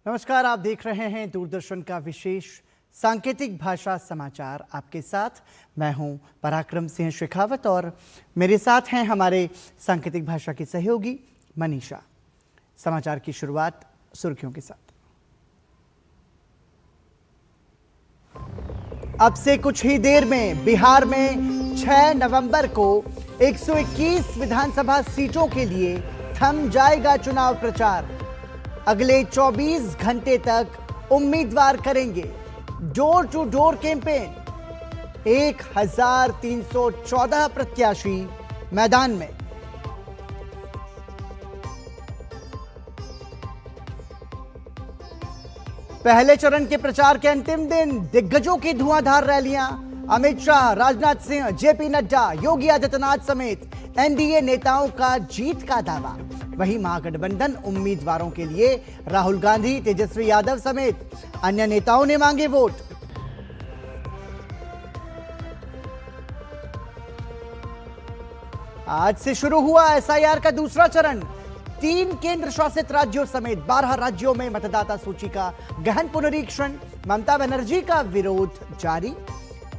नमस्कार, आप देख रहे हैं दूरदर्शन का विशेष सांकेतिक भाषा समाचार। आपके साथ मैं हूं पराक्रम सिंह शेखावत और मेरे साथ हैं हमारे सांकेतिक भाषा की सहयोगी मनीषा। समाचार की शुरुआत सुर्खियों के साथ। अब से कुछ ही देर में बिहार में 6 नवंबर को 121 विधानसभा सीटों के लिए थम जाएगा चुनाव प्रचार। अगले 24 घंटे तक उम्मीदवार करेंगे डोर टू डोर कैंपेन। 1314 प्रत्याशी मैदान में। पहले चरण के प्रचार के अंतिम दिन दिग्गजों की धुआंधार रैलियां। अमित शाह, राजनाथ सिंह, जेपी नड्डा, योगी आदित्यनाथ समेत एनडीए नेताओं का जीत का दावा। वहीं महागठबंधन उम्मीदवारों के लिए राहुल गांधी, तेजस्वी यादव समेत अन्य नेताओं ने मांगे वोट। आज से शुरू हुआ एसआईआर का दूसरा चरण। 3 केंद्र शासित राज्यों समेत 12 राज्यों में मतदाता सूची का गहन पुनरीक्षण। ममता बनर्जी का विरोध जारी।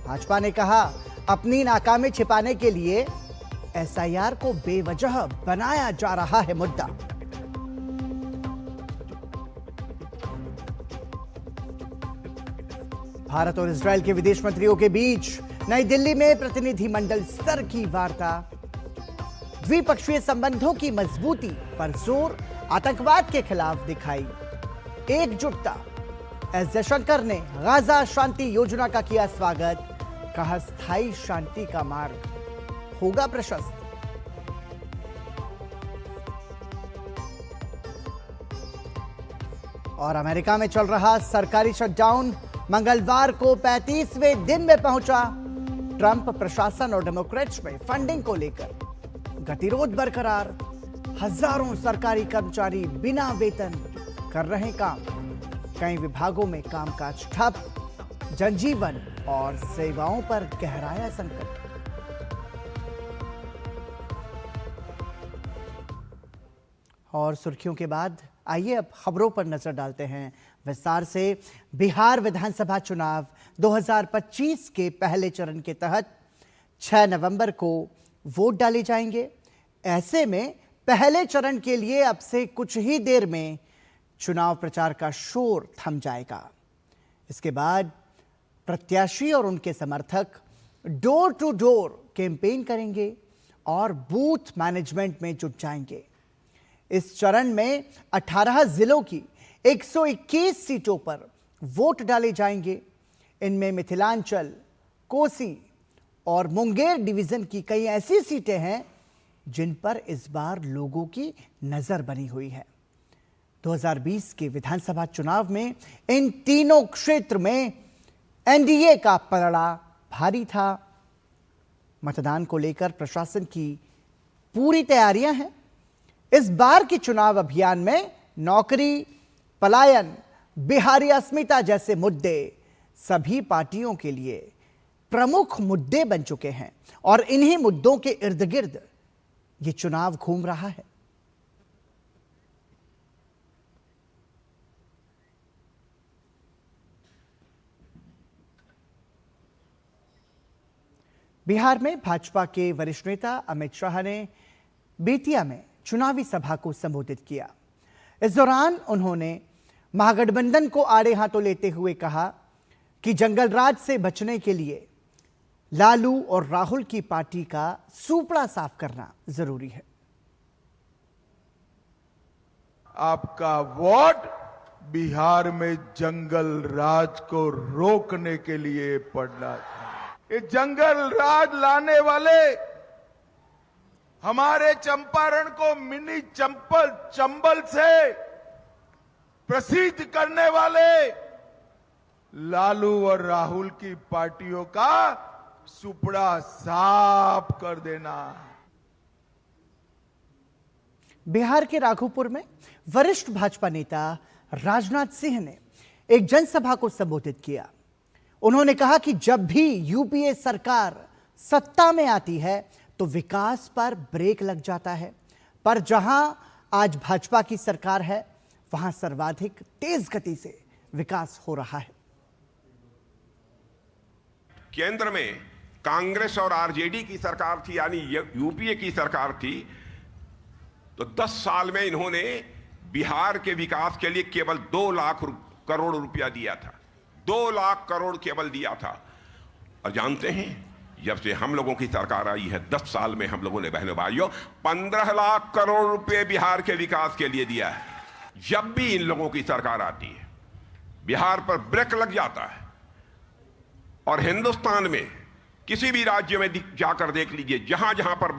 भाजपा ने कहा, अपनी नाकामी छिपाने के लिए एसआईआर को बेवजह बनाया जा रहा है मुद्दा। भारत और इजरायल के विदेश मंत्रियों के बीच नई दिल्ली में प्रतिनिधिमंडल स्तर की वार्ता। द्विपक्षीय संबंधों की मजबूती पर जोर। आतंकवाद के खिलाफ दिखाई एकजुटता। एस जयशंकर ने गाजा शांति योजना का किया स्वागत। कहा, स्थायी शांति का मार्ग होगा प्रशस्त। और अमेरिका में चल रहा सरकारी शटडाउन मंगलवार को 35वें दिन में पहुंचा। ट्रंप प्रशासन और डेमोक्रेट्स में फंडिंग को लेकर गतिरोध बरकरार। हजारों सरकारी कर्मचारी बिना वेतन कर रहे काम। कई विभागों में कामकाज ठप। जनजीवन और सेवाओं पर गहराया संकट। और सुर्खियों के बाद आइए अब खबरों पर नजर डालते हैं विस्तार से। बिहार विधानसभा चुनाव 2025 के पहले चरण के तहत 6 नवंबर को वोट डाले जाएंगे। ऐसे में पहले चरण के लिए अब से कुछ ही देर में चुनाव प्रचार का शोर थम जाएगा। इसके बाद प्रत्याशी और उनके समर्थक डोर टू डोर कैंपेन करेंगे और बूथ मैनेजमेंट में जुट जाएंगे। इस चरण में 18 जिलों की 121 सीटों पर वोट डाले जाएंगे। इनमें मिथिलांचल, कोसी और मुंगेर डिवीजन की कई ऐसी सीटें हैं जिन पर इस बार लोगों की नजर बनी हुई है। 2020 के विधानसभा चुनाव में इन तीनों क्षेत्र में एनडीए का पलड़ा भारी था। मतदान को लेकर प्रशासन की पूरी तैयारियां हैं। इस बार के चुनाव अभियान में नौकरी, पलायन, बिहारी अस्मिता जैसे मुद्दे सभी पार्टियों के लिए प्रमुख मुद्दे बन चुके हैं और इन्हीं मुद्दों के इर्द गिर्द ये चुनाव घूम रहा है। बिहार में भाजपा के वरिष्ठ नेता अमित शाह ने बेतिया में चुनावी सभा को संबोधित किया। इस दौरान उन्होंने महागठबंधन को आड़े हाथों लेते हुए कहा कि जंगल राज से बचने के लिए लालू और राहुल की पार्टी का सूपड़ा साफ करना जरूरी है। आपका वोट बिहार में जंगल राज को रोकने के लिए पड़ना था। ये जंगल राज लाने वाले, हमारे चंपारण को मिनी चंबल से प्रसिद्ध करने वाले लालू और राहुल की पार्टियों का सुपड़ा साफ कर देना। बिहार के राघोपुर में वरिष्ठ भाजपा नेता राजनाथ सिंह ने एक जनसभा को संबोधित किया। उन्होंने कहा कि जब भी यूपीए सरकार सत्ता में आती है तो विकास पर ब्रेक लग जाता है, पर जहां आज भाजपा की सरकार है वहां सर्वाधिक तेज गति से विकास हो रहा है। केंद्र में कांग्रेस और आरजेडी की सरकार थी, यानी यूपीए की सरकार थी, तो 10 साल में इन्होंने बिहार के विकास के लिए केवल 2 लाख करोड़ रुपया दिया था। 2 लाख करोड़ केवल दिया था। और जानते हैं, जब से हम लोगों की सरकार आई है 10 साल में हम लोगों ने बहनों भाइयों 15 लाख करोड़ रुपए बिहार के विकास के लिए दिया है। जब भी इन लोगों की सरकार आती है बिहार पर ब्रेक लग जाता है। और हिंदुस्तान में किसी भी राज्य में जाकर देख लीजिए, जहां जहां पर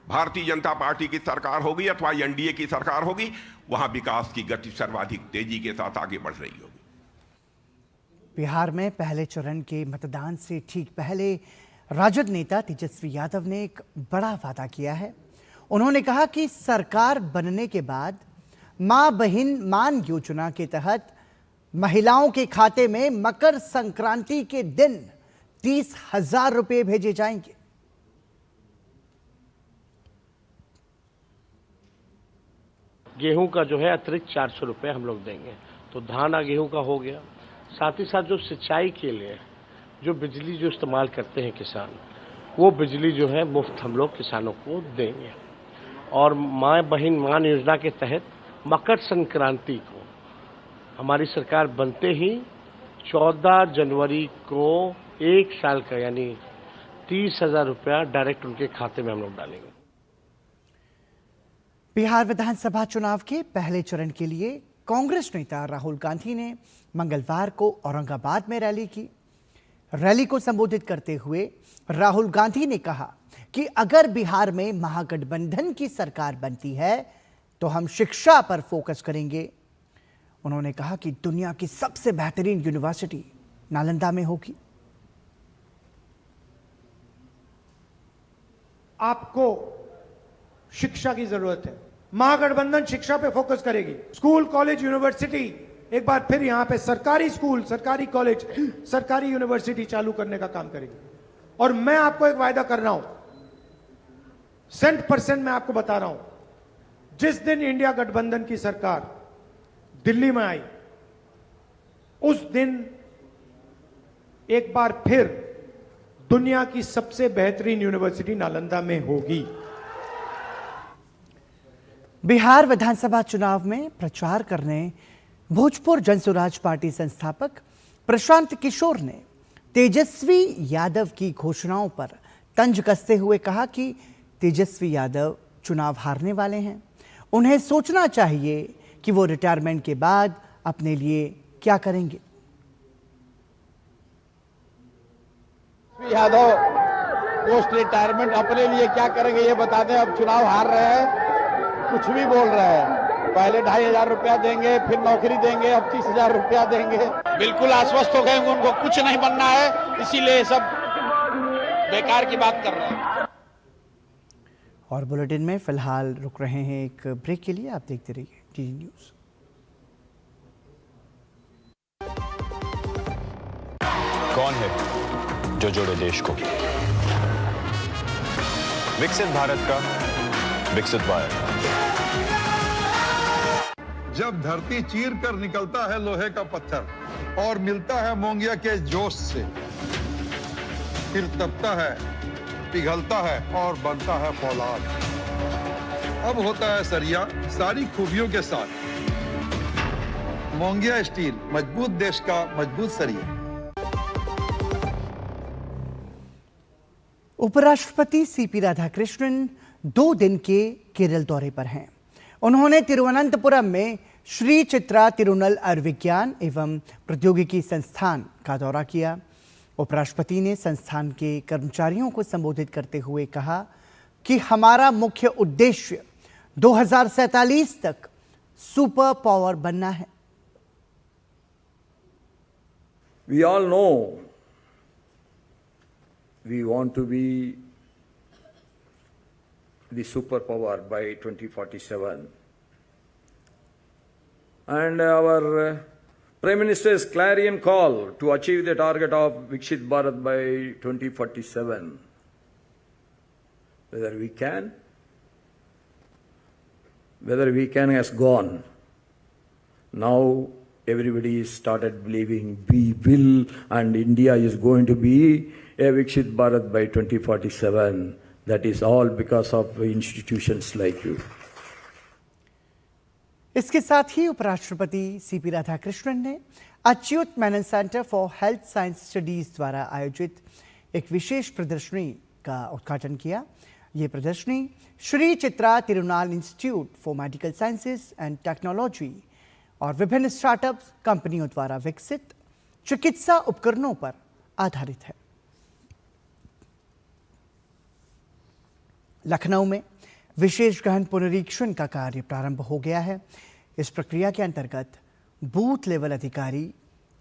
भारतीय जनता पार्टी की सरकार होगी अथवा एनडीए की सरकार होगी, वहां विकास की गति सर्वाधिक तेजी के साथ आगे बढ़ रही होगी। बिहार में पहले चरण के मतदान से ठीक पहले राजद नेता तेजस्वी यादव ने एक बड़ा वादा किया है। उन्होंने कहा कि सरकार बनने के बाद मां बहिन मान योजना के तहत महिलाओं के खाते में मकर संक्रांति के दिन 30,000 रुपए भेजे जाएंगे। गेहूं का जो है अतिरिक्त 400 रुपए हम लोग देंगे, तो धान और गेहूं का हो गया। साथ ही साथ जो सिंचाई के लिए जो बिजली जो इस्तेमाल करते हैं किसान, वो बिजली जो है मुफ्त हम लोग किसानों को देंगे। और माँ बहन मान योजना के तहत मकर संक्रांति को हमारी सरकार बनते ही 14 जनवरी को 1 साल का यानी 30,000 रुपया डायरेक्ट उनके खाते में हम लोग डालेंगे। बिहार विधानसभा चुनाव के पहले चरण के लिए कांग्रेस नेता राहुल गांधी ने मंगलवार को औरंगाबाद में रैली की। रैली को संबोधित करते हुए राहुल गांधी ने कहा कि अगर बिहार में महागठबंधन की सरकार बनती है तो हम शिक्षा पर फोकस करेंगे। उन्होंने कहा कि दुनिया की सबसे बेहतरीन यूनिवर्सिटी नालंदा में होगी। आपको शिक्षा की जरूरत है। महागठबंधन शिक्षा पे फोकस करेगी। स्कूल, कॉलेज, यूनिवर्सिटी, एक बार फिर यहां पे सरकारी स्कूल, सरकारी कॉलेज, सरकारी यूनिवर्सिटी चालू करने का काम करेगी। और मैं आपको एक वायदा कर रहा हूं, 100% मैं आपको बता रहा हूं, जिस दिन इंडिया गठबंधन की सरकार दिल्ली में आई, उस दिन एक बार फिर दुनिया की सबसे बेहतरीन यूनिवर्सिटी नालंदा में होगी। बिहार विधानसभा चुनाव में प्रचार करने भोजपुर जनसुराज पार्टी संस्थापक प्रशांत किशोर ने तेजस्वी यादव की घोषणाओं पर तंज कसते हुए कहा कि तेजस्वी यादव चुनाव हारने वाले हैं। उन्हें सोचना चाहिए कि वो रिटायरमेंट के बाद अपने लिए क्या करेंगे। यादव पोस्ट रिटायरमेंट अपने लिए क्या करेंगे ये बता दें। अब चुनाव हार रहे हैं, कुछ भी बोल रहे हैं। पहले 2,500 रुपया देंगे, फिर नौकरी देंगे, अब 30,000 रुपया देंगे। बिल्कुल आश्वस्त हो गए, उनको कुछ नहीं बनना है, इसीलिए सब बेकार की बात कर रहे हैं। और बुलेटिन में फिलहाल रुक रहे हैं एक ब्रेक के लिए। आप देखते रहिए टीवी न्यूज। कौन है जो जोड़े देश को? विकसित भारत का विकसित भारत। जब धरती चीर कर निकलता है लोहे का पत्थर और मिलता है मोंगिया के जोश से, फिर तपता है, पिघलता है और बनता है फौलाद। अब होता है सरिया सारी खूबियों के साथ। मोंगिया स्टील, मजबूत देश का मजबूत सरिया। उपराष्ट्रपति सीपी राधाकृष्णन 2 दिन के केरल दौरे पर हैं। उन्होंने तिरुवनंतपुरम में श्री चित्रा तिरुनल आयुर्विज्ञान एवं प्रौद्योगिकी संस्थान का दौरा किया। उपराष्ट्रपति ने संस्थान के कर्मचारियों को संबोधित करते हुए कहा कि हमारा मुख्य उद्देश्य 2047 तक सुपर पावर बनना है। We all know we want to be the superpower by 2047, and our Prime Minister's clarion call to achieve the target of Viksit Bharat by 2047. Whether we can has gone. Now everybody started believing we will, and India is going to be a Viksit Bharat by 2047. That is all because of institutions like you. इसके साथ ही उपराष्ट्रपति CP Radhakrishnan ने Achyut Menon centre for health science studies द्वारा आयोजित एक विशेष प्रदर्शनी का उद्घाटन किया। ये प्रदर्शनी Shri Chitra Tirunal institute for medical sciences and technology और विभिन्न स्टार्टअप्स कंपनियों द्वारा विकसित चिकित्सा उपकरणों पर आधारित है। लखनऊ में विशेष गहन पुनरीक्षण का कार्य प्रारंभ हो गया है। इस प्रक्रिया के अंतर्गत बूथ लेवल अधिकारी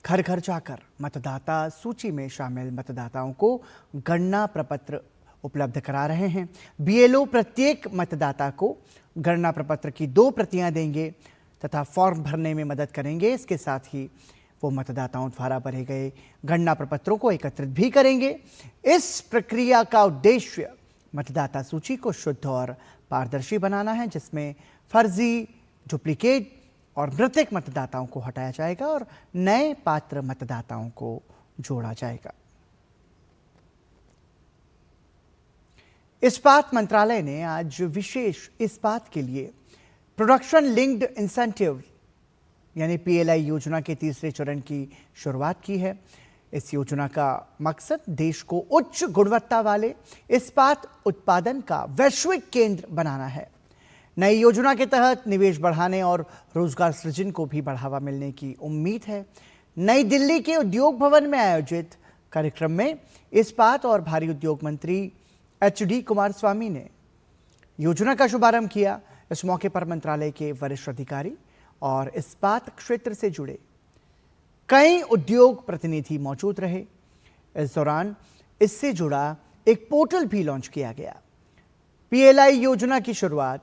घर घर जाकर मतदाता सूची में शामिल मतदाताओं को गणना प्रपत्र उपलब्ध करा रहे हैं। बीएलओ प्रत्येक मतदाता को गणना प्रपत्र की 2 प्रतियां देंगे तथा फॉर्म भरने में मदद करेंगे। इसके साथ ही वो मतदाताओं द्वारा भरे गए गणना प्रपत्रों को एकत्रित भी करेंगे। इस प्रक्रिया का उद्देश्य मतदाता सूची को शुद्ध और पारदर्शी बनाना है, जिसमें फर्जी, डुप्लीकेट और मृतक मतदाताओं को हटाया जाएगा और नए पात्र मतदाताओं को जोड़ा जाएगा। इस्पात मंत्रालय ने आज विशेष इस्पात के लिए प्रोडक्शन लिंक्ड इंसेंटिव यानी पीएलआई योजना के तीसरे चरण की शुरुआत की है। इस योजना का मकसद देश को उच्च गुणवत्ता वाले इस्पात उत्पादन का वैश्विक केंद्र बनाना है। नई योजना के तहत निवेश बढ़ाने और रोजगार सृजन को भी बढ़ावा मिलने की उम्मीद है। नई दिल्ली के उद्योग भवन में आयोजित कार्यक्रम में इस्पात और भारी उद्योग मंत्री एचडी कुमारस्वामी ने योजना का शुभारंभ किया। इस मौके पर मंत्रालय के वरिष्ठ अधिकारी और इस्पात क्षेत्र से जुड़े कई उद्योग प्रतिनिधि मौजूद रहे। इस दौरान इससे जुड़ा एक पोर्टल भी लॉन्च किया गया। पीएलआई योजना की शुरुआत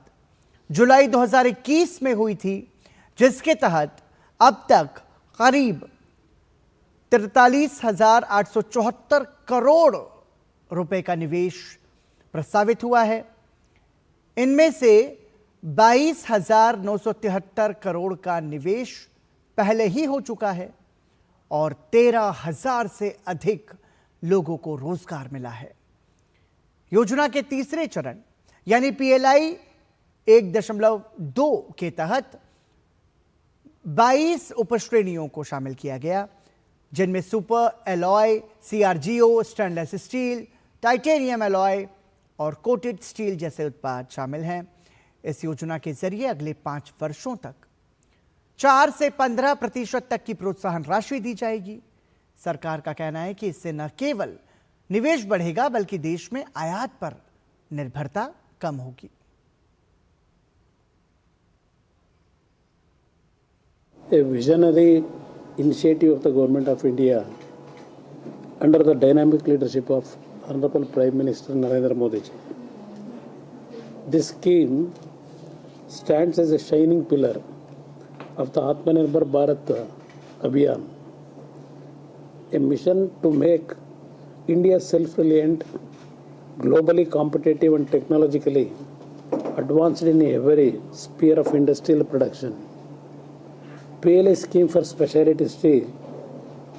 जुलाई 2021 में हुई थी, जिसके तहत अब तक करीब 43,874 करोड़ रुपए का निवेश प्रस्तावित हुआ है। इनमें से 22,973 करोड़ का निवेश पहले ही हो चुका है और 13,000 से अधिक लोगों को रोजगार मिला है। योजना के तीसरे चरण यानी पीएलआई 1.2 के तहत 22 उपश्रेणियों को शामिल किया गया, जिनमें super alloy, CRGO, stainless steel, titanium alloy और कोटेड स्टील जैसे उत्पाद शामिल हैं। इस योजना के जरिए अगले 5 वर्षों तक 4 से 15% तक की प्रोत्साहन राशि दी जाएगी। सरकार का कहना है कि इससे न केवल निवेश बढ़ेगा बल्कि देश में आयात पर निर्भरता कम होगी। A visionary initiative of the Government of India under the dynamic leadership of Honorable Prime Minister Narendra Modi ji. This scheme stands as a shining pillar of the Atmanirbhar Bharat Abhiyan, a mission to make India self-reliant, globally competitive and technologically advanced in every sphere of industrial production. PLI scheme for specialty steel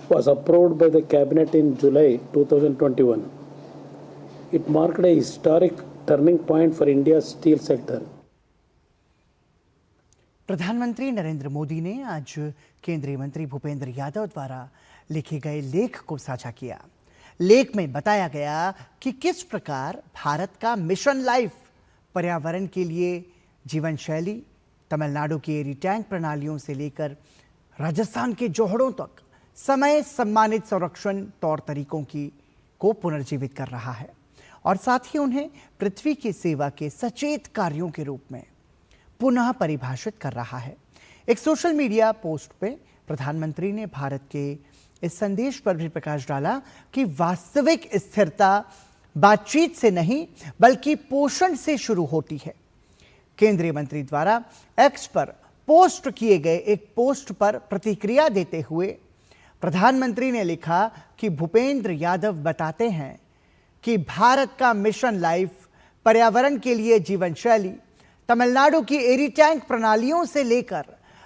was approved by the Cabinet in July 2021. It marked a historic turning point for India's steel sector. प्रधानमंत्री नरेंद्र मोदी ने आज केंद्रीय मंत्री भूपेंद्र यादव द्वारा लिखे गए लेख को साझा किया। लेख में बताया गया कि किस प्रकार भारत का मिशन लाइफ पर्यावरण के लिए जीवन शैली, तमिलनाडु की एरी टैंक प्रणालियों से लेकर राजस्थान के जोहड़ों तक समय सम्मानित संरक्षण तौर तरीकों को पुनर्जीवित कर रहा है और साथ ही उन्हें पृथ्वी की सेवा के सचेत कार्यों के रूप में पुनः परिभाषित कर रहा है। एक सोशल मीडिया पोस्ट पे प्रधानमंत्री ने भारत के इस संदेश पर भी प्रकाश डाला कि वास्तविक स्थिरता बातचीत से नहीं बल्कि पोषण से शुरू होती है। केंद्रीय मंत्री द्वारा एक्स पर पोस्ट किए गए एक पोस्ट पर प्रतिक्रिया देते हुए प्रधानमंत्री ने लिखा कि भूपेंद्र यादव बताते हैं कि भारत का मिशन लाइफ पर्यावरण के लिए जीवन शैली, तमिलनाडु की एरी टैंक प्रणालियों से लेकर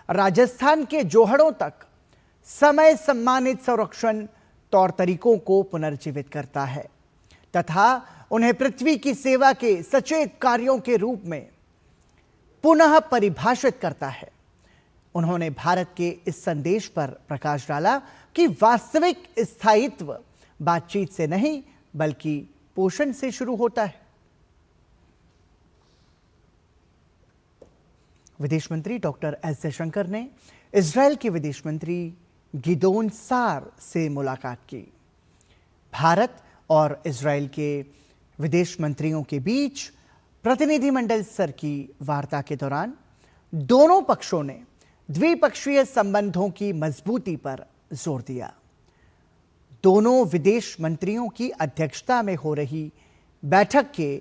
राजस्थान के जोहड़ों तक समय सम्मानित संरक्षण तौर तरीकों को पुनर्जीवित करता है तथा उन्हें पृथ्वी की सेवा के सचेत कार्यों के रूप में पुनः परिभाषित करता है। उन्होंने भारत के इस संदेश पर प्रकाश डाला कि वास्तविक स्थायित्व बातचीत से नहीं बल्कि पोषण से शुरू होता है। विदेश मंत्री डॉक्टर एस जयशंकर ने इजरायल के विदेश मंत्री गिदोन सार से मुलाकात की। भारत और इजरायल के विदेश मंत्रियों के बीच प्रतिनिधिमंडल स्तर की वार्ता के दौरान दोनों पक्षों ने द्विपक्षीय संबंधों की मजबूती पर जोर दिया। दोनों विदेश मंत्रियों की अध्यक्षता में हो रही बैठक के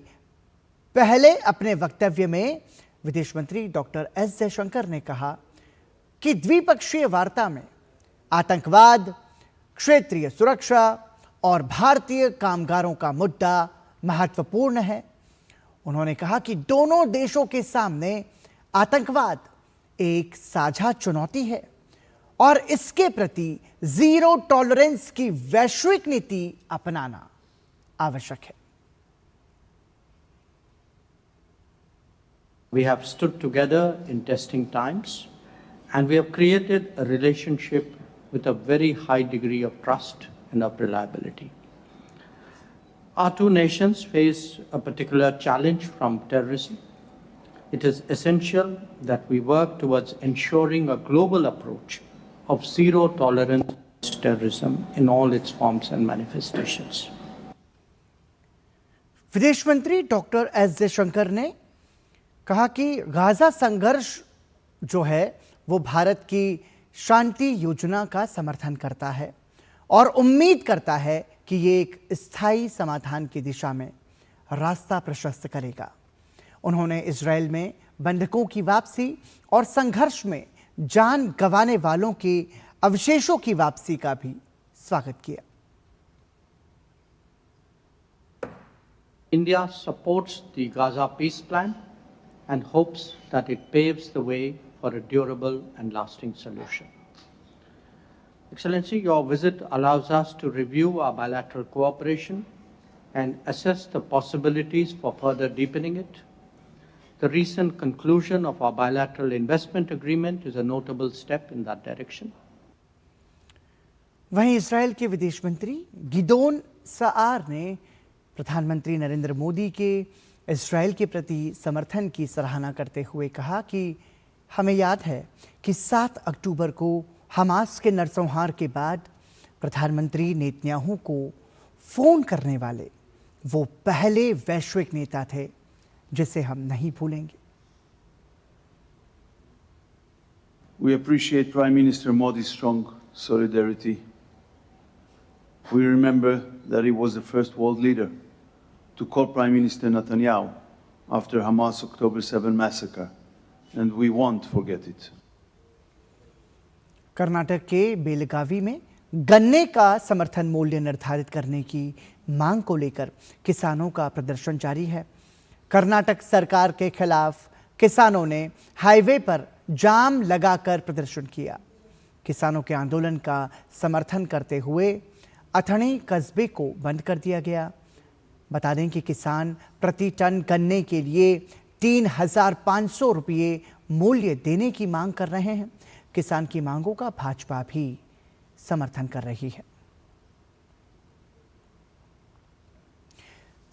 पहले अपने वक्तव्य में विदेश मंत्री डॉक्टर एस जयशंकर ने कहा कि द्विपक्षीय वार्ता में आतंकवाद, क्षेत्रीय सुरक्षा और भारतीय कामगारों का मुद्दा महत्वपूर्ण है। उन्होंने कहा कि दोनों देशों के सामने आतंकवाद एक साझा चुनौती है और इसके प्रति जीरो टॉलरेंस की वैश्विक नीति अपनाना आवश्यक है। We have stood together in testing times and we have created a relationship with a very high degree of trust and of reliability. Our two nations face a particular challenge from terrorism. It is essential that we work towards ensuring a global approach of zero tolerance to terrorism in all its forms and manifestations. विदेश मंत्री doctor S Jaishankar ने कहा कि Gaza संघर्ष जो है वो भारत की शांति योजना का समर्थन करता है और उम्मीद करता है कि ये एक स्थायी समाधान की दिशा में रास्ता प्रशस्त करेगा। उन्होंने इजरायल में बंधकों की वापसी और संघर्ष में जान गंवाने वालों के अवशेषों की वापसी का भी स्वागत किया। India supports the Gaza peace plan and hopes that it paves the way for a durable and lasting solution. Excellency, your visit allows us to review our bilateral cooperation and assess the possibilities for further deepening it. The recent conclusion of our bilateral investment agreement is a notable step in that direction. वहीं Israel के विदेश मंत्री गिदोन सार ने प्रधानमंत्री नरेंद्र मोदी के Israel के प्रति समर्थन की सराहना करते हुए कहा कि हमें याद है कि 7 अक्टूबर को हमास के नरसंहार के बाद प्रधानमंत्री नेतन्याहू को फोन करने वाले वो पहले वैश्विक नेता थे जिसे हम नहीं भूलेंगे। We appreciate Prime Minister Modi's strong solidarity. We remember that he was the first world leader to call Prime Minister Netanyahu after Hamas October 7 massacre, and we won't forget it. Karnataka के बेलगावी में गन्ने का समर्थन मूल्य निर्धारित करने की मांग को लेकर किसानों का प्रदर्शन जारी है। कर्नाटक सरकार के खिलाफ किसानों ने हाईवे पर जाम लगाकर प्रदर्शन किया। किसानों के आंदोलन का समर्थन करते हुए अथणी कस्बे को बंद कर दिया गया। बता दें कि किसान प्रति टन गन्ने के लिए 3,500 रुपये मूल्य देने की मांग कर रहे हैं। किसान की मांगों का भाजपा भी समर्थन कर रही है।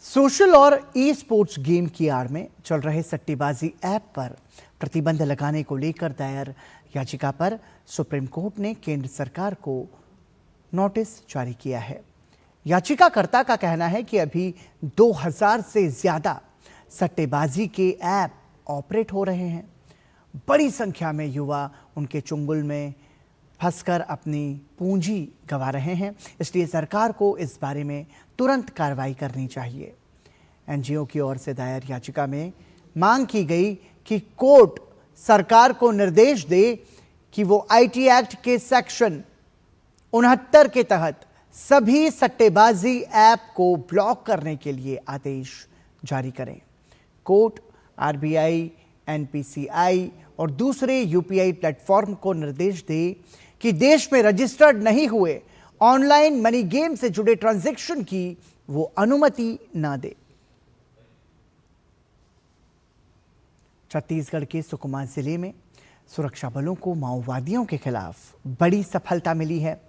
सोशल और ई स्पोर्ट्स गेम की आड़ में चल रहे सट्टेबाजी ऐप पर प्रतिबंध लगाने को लेकर दायर याचिका पर सुप्रीम कोर्ट ने केंद्र सरकार को नोटिस जारी किया है। याचिकाकर्ता का कहना है कि अभी 2000 से ज्यादा सट्टेबाजी के ऐप ऑपरेट हो रहे हैं। बड़ी संख्या में युवा उनके चुंगल में फंसकर अपनी पूंजी गंवा रहे हैं, इसलिए सरकार को इस बारे में तुरंत कार्रवाई करनी चाहिए। एनजीओ की ओर से दायर याचिका में मांग की गई कि कोर्ट सरकार को निर्देश दे कि वो आईटी एक्ट के सेक्शन 69 के तहत सभी सट्टेबाजी ऐप को ब्लॉक करने के लिए आदेश जारी करें। कोर्ट, आरबीआई, एनपीसीआई और दूसरे यूपीआई प्लेटफॉर्म को निर्देश दे कि देश में रजिस्टर्ड नहीं हुए ऑनलाइन मनी गेम से जुड़े ट्रांजैक्शन की वो अनुमति ना दे। छत्तीसगढ़ के सुकमा जिले में सुरक्षा बलों को माओवादियों के खिलाफ बड़ी सफलता मिली है।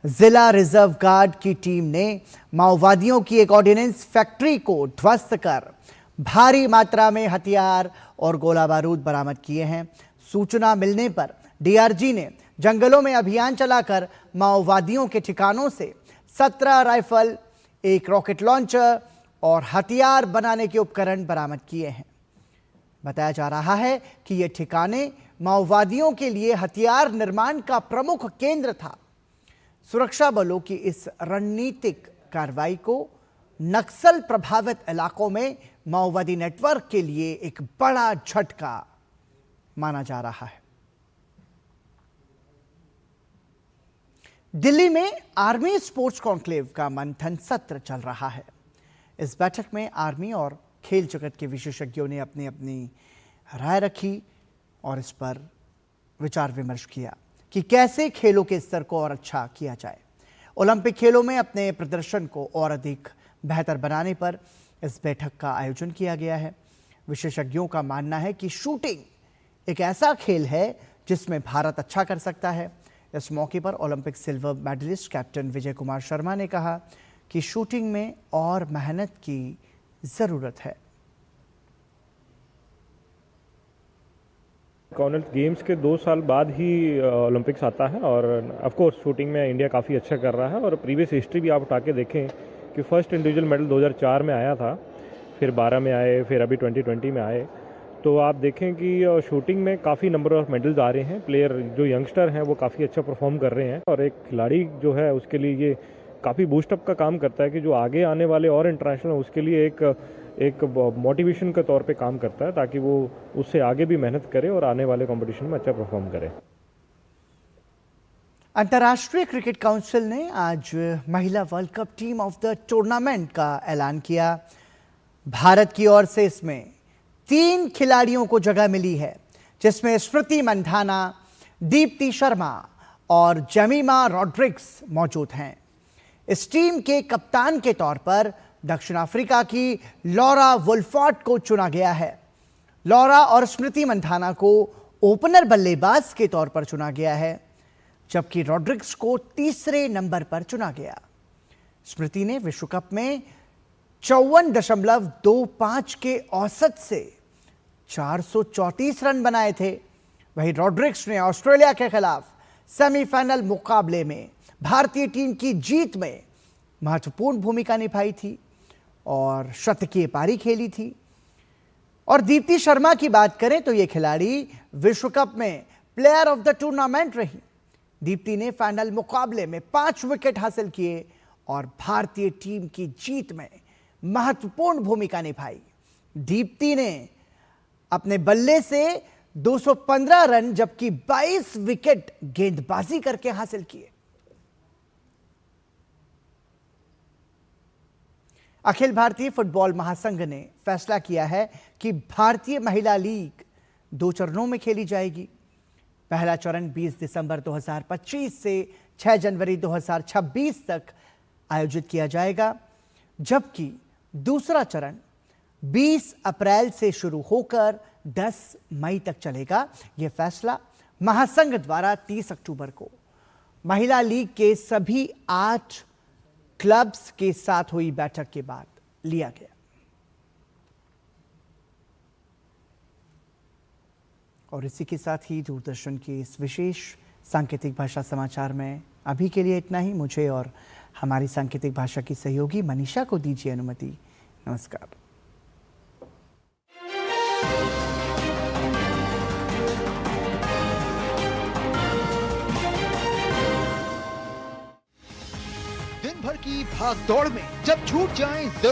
जिला रिजर्व गार्ड की टीम ने माओवादियों की एक ऑर्डिनेंस फैक्ट्री को ध्वस्त कर भारी मात्रा में हथियार और गोला बारूद बरामद किए हैं। सूचना मिलने पर डीआरजी ने जंगलों में अभियान चलाकर माओवादियों के ठिकानों से 17 राइफल, 1 रॉकेट लॉन्चर और हथियार बनाने के उपकरण बरामद किए हैं। बताया जा रहा है कि ये ठिकाने माओवादियों के लिए हथियार निर्माण का प्रमुख केंद्र था। सुरक्षा बलों की इस रणनीतिक कार्रवाई को नक्सल प्रभावित इलाकों में माओवादी नेटवर्क के लिए एक बड़ा झटका माना जा रहा है। दिल्ली में आर्मी स्पोर्ट्स कॉन्क्लेव का मंथन सत्र चल रहा है। इस बैठक में आर्मी और खेल जगत के विशेषज्ञों ने अपनी अपनी राय रखी और इस पर विचार विमर्श किया कि कैसे खेलों के स्तर को और अच्छा किया जाए। ओलंपिक खेलों में अपने प्रदर्शन को और अधिक बेहतर बनाने पर इस बैठक का आयोजन किया गया है। विशेषज्ञों का मानना है कि शूटिंग एक ऐसा खेल है जिसमें भारत अच्छा कर सकता है। इस मौके पर Olympic silver medallist captain Vijay Kumar Sharma ने कहा कि शूटिंग में और मेहनत की जरूरत है। कॉमनवेल्थ गेम्स के 2 साल बाद ही ओलंपिक्स आता है और ऑफ कोर्स शूटिंग में इंडिया काफ़ी अच्छा कर रहा है। और प्रीवियस हिस्ट्री भी आप उठा के देखें कि फर्स्ट इंडिविजुअल मेडल 2004 में आया था, फिर 12 में आए, फिर अभी 2020 में आए। तो आप देखें कि शूटिंग में काफ़ी नंबर ऑफ मेडल्स आ रहे हैं। प्लेयर जो यंगस्टर हैं वो काफ़ी अच्छा परफॉर्म कर रहे हैं और एक खिलाड़ी जो है उसके लिए ये काफ़ी बूस्टअप का काम करता है कि जो आगे आने वाले और इंटरनेशनल उसके लिए एक मोटिवेशन के तौर पे काम करता है ताकि वो उससे आगे भी मेहनत करे और आने वाले कंपटीशन में अच्छा परफॉर्म करे। अंतर्राष्ट्रीय क्रिकेट काउंसिल ने आज महिला world cup team of the tournament का ऐलान किया। भारत की ओर से इसमें 3 खिलाड़ियों को जगह मिली है, जिसमें स्मृति मंधाना, दीप्ति शर्मा और जेमिमा रॉड्रिग्स मौजूद हैं। इस टीम के कप्तान के तौर पर दक्षिण अफ्रीका की लॉरा वुल्फॉर्ड को चुना गया है। लॉरा और स्मृति मंधाना को ओपनर बल्लेबाज के तौर पर चुना गया है, जबकि रॉड्रिग्स को तीसरे नंबर पर चुना गया। स्मृति ने विश्व कप में 54.25 के औसत से 434 रन बनाए थे। वहीं रॉड्रिग्स ने ऑस्ट्रेलिया के खिलाफ सेमीफाइनल मुकाबले में भारतीय टीम की जीत में महत्वपूर्ण भूमिका निभाई थी और शतकीय पारी खेली थी। और दीप्ति शर्मा की बात करें तो यह खिलाड़ी विश्व कप में प्लेयर ऑफ द टूर्नामेंट रही। दीप्ति ने फाइनल मुकाबले में 5 विकेट हासिल किए और भारतीय टीम की जीत में महत्वपूर्ण भूमिका निभाई। दीप्ति ने अपने बल्ले से 215 रन जबकि 22 विकेट गेंदबाजी करके हासिल किए। अखिल भारतीय फुटबॉल महासंघ ने फैसला किया है कि भारतीय महिला लीग 2 चरणों में खेली जाएगी। पहला चरण 20 दिसंबर 2025 से 6 जनवरी 2026 तक आयोजित किया जाएगा, जबकि दूसरा चरण 20 अप्रैल से शुरू होकर 10 मई तक चलेगा। यह फैसला महासंघ द्वारा 30 अक्टूबर को महिला लीग के सभी 8 क्लब्स के साथ हुई बैठक के बाद लिया गया। और इसी के साथ ही दूरदर्शन के इस विशेष सांकेतिक भाषा समाचार में अभी के लिए इतना ही। मुझे और हमारी सांकेतिक भाषा की सहयोगी मनीषा को दीजिए अनुमति। नमस्कार। दिन भर की भाग दौड़ में जब छूट जाएं जरूर